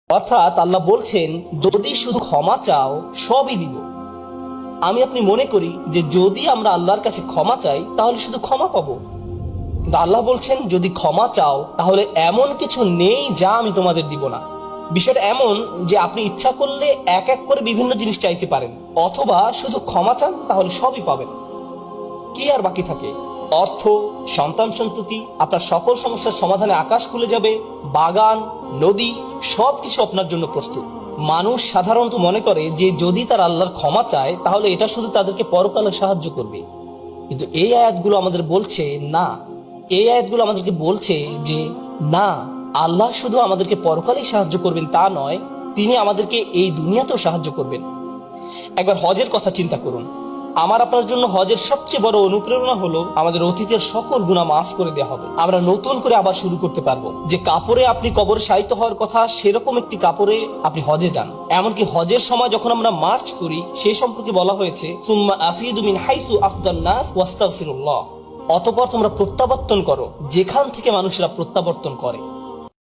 অর্থাৎ আল্লাহ বলছেন, যদি শুধু ক্ষমা চাও সবই দিব। আমি আপনি মনে করি যে যদি আমরা আল্লাহর কাছে ক্ষমা চাই তাহলে শুধু ক্ষমা পাবো, কিন্তু আল্লাহ বলছেন যদি ক্ষমা চাও তাহলে এমন কিছু নেই যা আমি তোমাদের দিব না। বিষয়টা এমন যে আপনি ইচ্ছা করলে এক এক করে বিভিন্ন জিনিস চাইতে পারেন, অথবা শুধু ক্ষমা চান তাহলে সবই পাবেন। কি আর বাকি থাকে? অর্থ, সন্তান সন্ততি, আপনার সকল সমস্যার সমাধানে আকাশ খুলে যাবে, বাগান, নদী, সবকিছু আপনার জন্য প্রস্তুত। মানুষ সাধারণত মনে করে যে যদি তার আল্লাহর ক্ষমা চায় তাহলে এটা শুধু তাদেরকে পরকালে সাহায্য করবে, কিন্তু এই আয়াতগুলো আমাদের বলছে না। এই আয়াতগুলো আমাদেরকে বলছে যে না, আল্লাহ শুধু আমাদেরকে পরকালেই সাহায্য করবেন তা নয়, তিনি আমাদেরকে এই দুনিয়াতেও সাহায্য করবেন। একবার হজের কথা চিন্তা করুন। আমার আপনার জন্য হজের সবচেয়ে বড় অনুপ্রেরণা হলো আমাদের অতীতের সকল গুনাহ মাফ করে দেওয়া হবে। আমরা নতুন করে আবার শুরু করতে পারবো। যে কাপড়ে আপনি কবরে শায়িত হওয়ার কথা, সেরকম একটি কাপড়ে আপনি হজে যান। এমনকি হজের সময় যখন আমরা মার্চ করি, সেই সম্পর্কে বলা হয়েছে সুম্মা আফিদু মিন হাইসু আফদান নাস ওয়াস্তাগফিরুল্লাহ। অতঃপর তোমরা প্রত্যাবর্তন করো যেখান থেকে মানুষেরা প্রত্যাবর্তন করে।